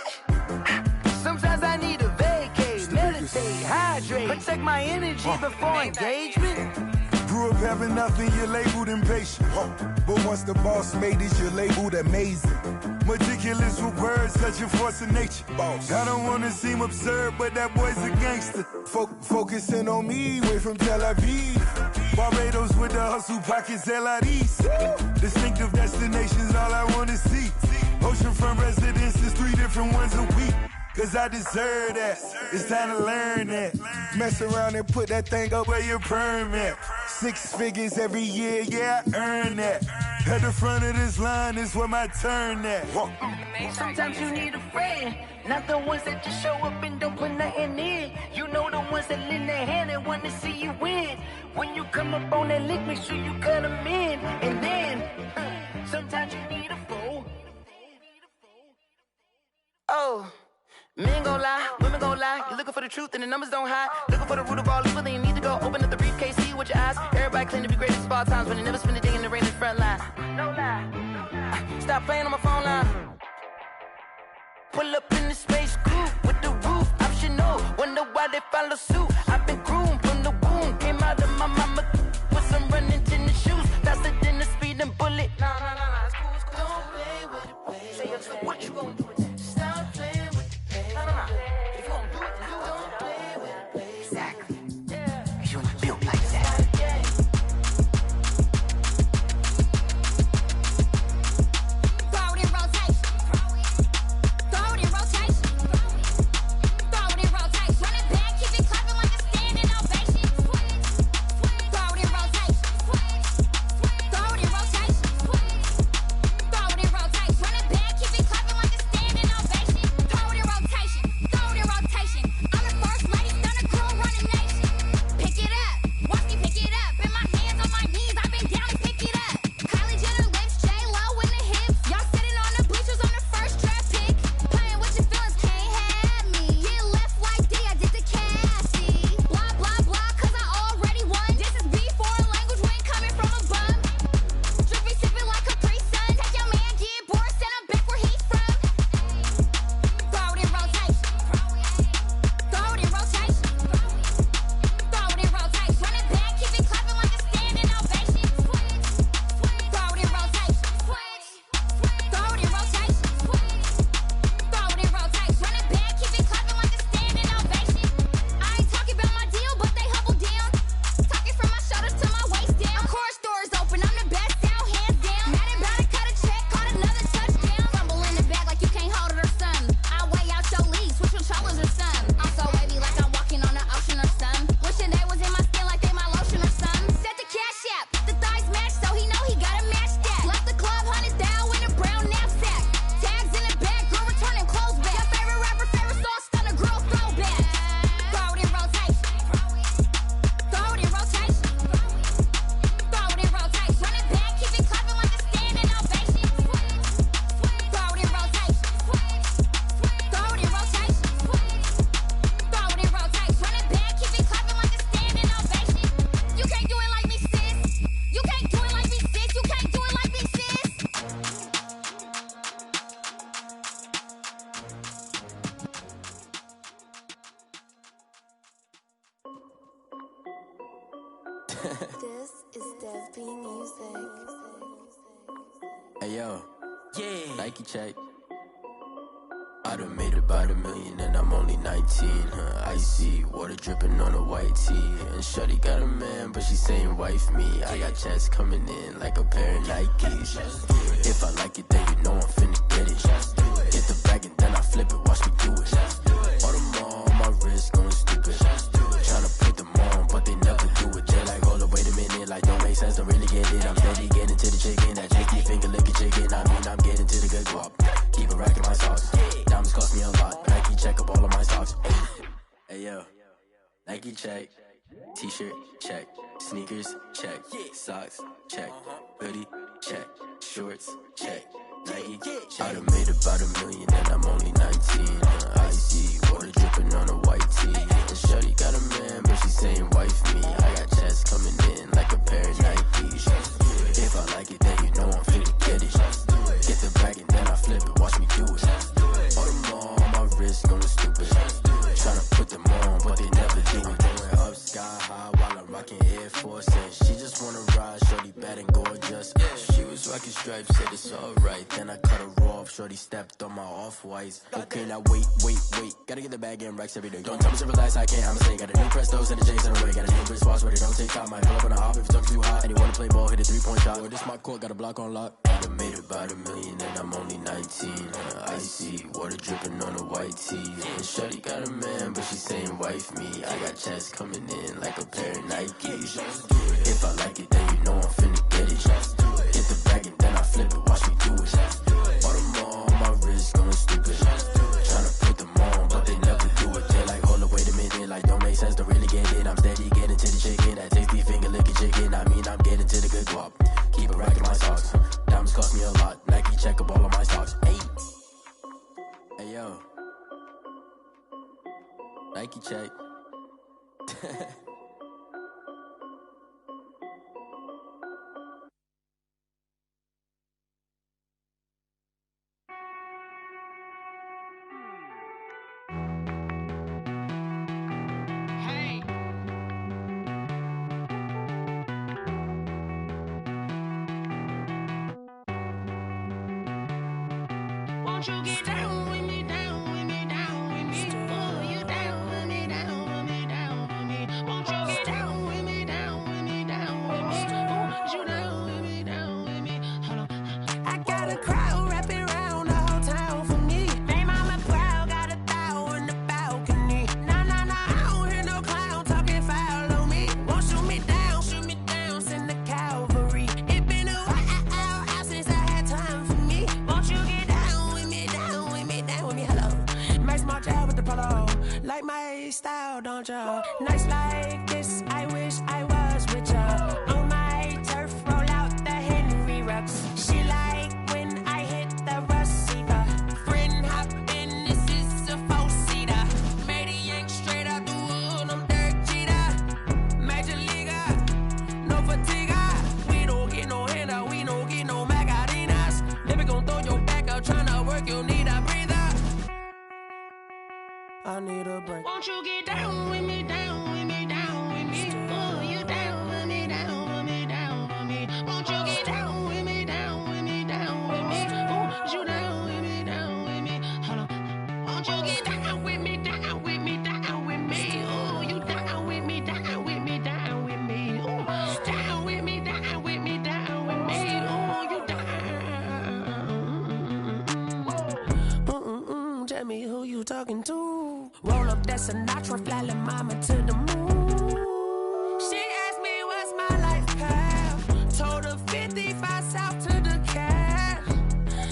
Sometimes I need a vacate, meditate, hydrate, protect my energy before engagement. Grew up having nothing, you're labeled impatient. But once the boss made it, you're labeled amazing. Meticulous with words, such a force of nature. I don't want to seem absurd, but that boy's a gangster. Focusing on me, way from Tel Aviv. Barbados with the hustle pockets, LIDs. Distinctive destinations, all I want to see. Oceanfront residences, 3 different ones a week. Cause I deserve that, it's time to learn that. Mess around and put that thing up where your permit. 6 figures every year, yeah, I earn that. At the front of this line is where my turn at. Sometimes you need a friend, not the ones that just show up and don't put nothing in. You know the ones that lend their hand and want to see you win. When you come up on that lick, make sure you cut them in. And then, sometimes you need a foe. Oh. Men gon' lie, women gon' lie. You're looking for the truth and the numbers don't hide. Looking for the root of all evil, then you need to go open up the briefcase, see with your eyes. Everybody claim to be greatest of all times, but they never spend a day in the rain in the front line. No lie. Stop playing on my phone line. Pull up in the space coupe with the roof optional. Wonder why they follow suit. I've been groomed from the womb, came out of This is Dev B Music. Hey yo, Nike check. I done made about $1 million and I'm only 19. Icy water dripping on a white tee. And shorty got a man, but she saying wife me. I got checks coming in like a pair of Nikes. If I like it, then you know I'm finna get it. Get the bag and then I flip it, watch me do it. All them on my wrist going stupid. Tryna put them on, but they never do it. They like, hold up, wait a minute, like don't make sense, don't really get it. I'm steady getting to the chicken, that chicky finger licking chicken. I mean, I'm getting to the good guap. Keep a rack in my socks. Diamonds cost me a lot. Nike check up all of my socks. Hey yo, Nike check. T-shirt check. Sneakers check. Socks check. Hoodie check. Shorts check. Nike I done made about $1 million and I'm only 19. Icy water dripping on a white tee. And shorty got a man, but she saying wife me. I got checks coming in like a pair of Nikes. If I like it, then you know I'm finna get it. Get the bag and then I flip it, watch me do it. All them on my wrist going stupid. Tryna put them on, but they never do it. Going up sky high while I'm rocking Air Force. And she just wanna ride, shorty bad and gorgeous. She was rocking stripes, said it's alright. Then I cut her off, shorty stepped on my off-whites. Okay, now wait. Gotta get the bag and racks every day. Don't tell me to relax, I can't, I'ma say. Got a new Prestos and the J's in the way. Got a new British watch, but it don't take time. Might pull up on a hop if it talks too hot. And you wanna play ball, hit a 3-point shot. Or this my court, got a block on lock. I done made about $1 million and I'm only 19. Icy water dripping on a white tee. And shorty got a man, but she saying wife me. I got checks coming in like a pair of Nikes. If I like it, then you know I'm finna get it. Get the bag and then I flip it, watch me do it. All them on my wrist going stupid. Tryna put them on, but they never do it. They like, hold up, wait a minute, like don't make sense, don't really get it. I'm steady getting to the chicken, that tasty finger licking chicken. I mean, I'm getting to the good guap. Keep a rack in my socks. Diamonds cost me a lot. Nike check up all of my socks. Hey yo, Nike check. Won't you get down with me, down with me, down with me? Oh, you down with me, down with me, down with me. Won't you get down with me, down with me, down with me? Oh, you down with me, down with me? Hold on. I got a crowd wrapping around the whole town for me. They mama proud, got 1,000 in the balcony. Nah, I don't hear no clown talking foul on me. Won't shoot me down, send the cavalry. It been a while since I had time for me. Won't you get down with me, down with me, down with me? Hello. Max March out with the polo. Like my style, don't ya? Nights like this, I wish I was with ya. On my turf, roll out the Henry Rux. She like when I hit the receiver. Friend hop in, this is a 4-seater. Made a yank straight out the wood, I'm Derek Jeter. Major leaguer, no fatigue. We don't get no handout, we don't get no Macarinas. Never gon' throw your back out, tryna work, you need a breather. I need a break. Won't you get down with me, down with me, down with me? Oh, you down with me, down with me, down with me? Won't you get down with me, down with me, down with me? Oh, you down with me, down with me? Hold on. Won't you get down with me, down with me, down with me? Oh, you down with me, down with me, down with me? Oh, down with me, down with me, down with me? Oh, you down. Tell me who you talking to. Roll up that Sinatra, fly la mama to the moon. She asked me what's my life path. Told her 55 south to the cat.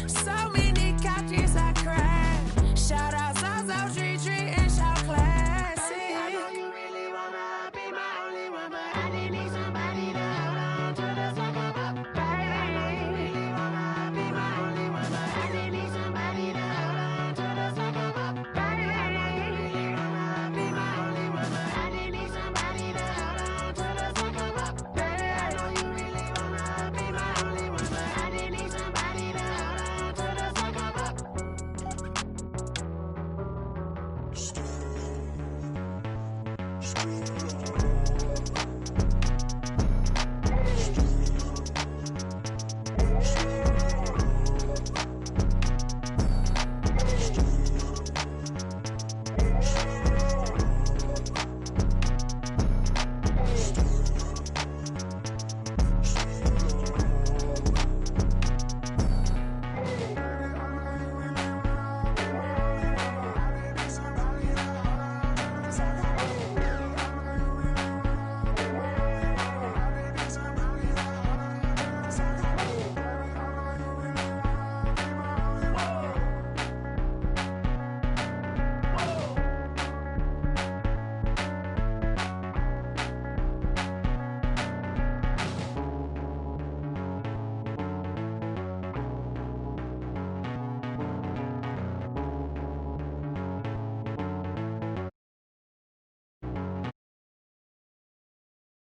So many couches I cried. Shout out Zazo, Tree, and shout classic. I know you really wanna be my only one, but I didn't need somebody to hold on to the second up. Baby, I know you really wanna be my only one, but I didn't need somebody to hold on to the second up. Baby, I know you really wanna be my only one, but I didn't need somebody to hold on to the second up. Baby, I know you really wanna be my only one, but I didn't need somebody to hold on to the second up. Street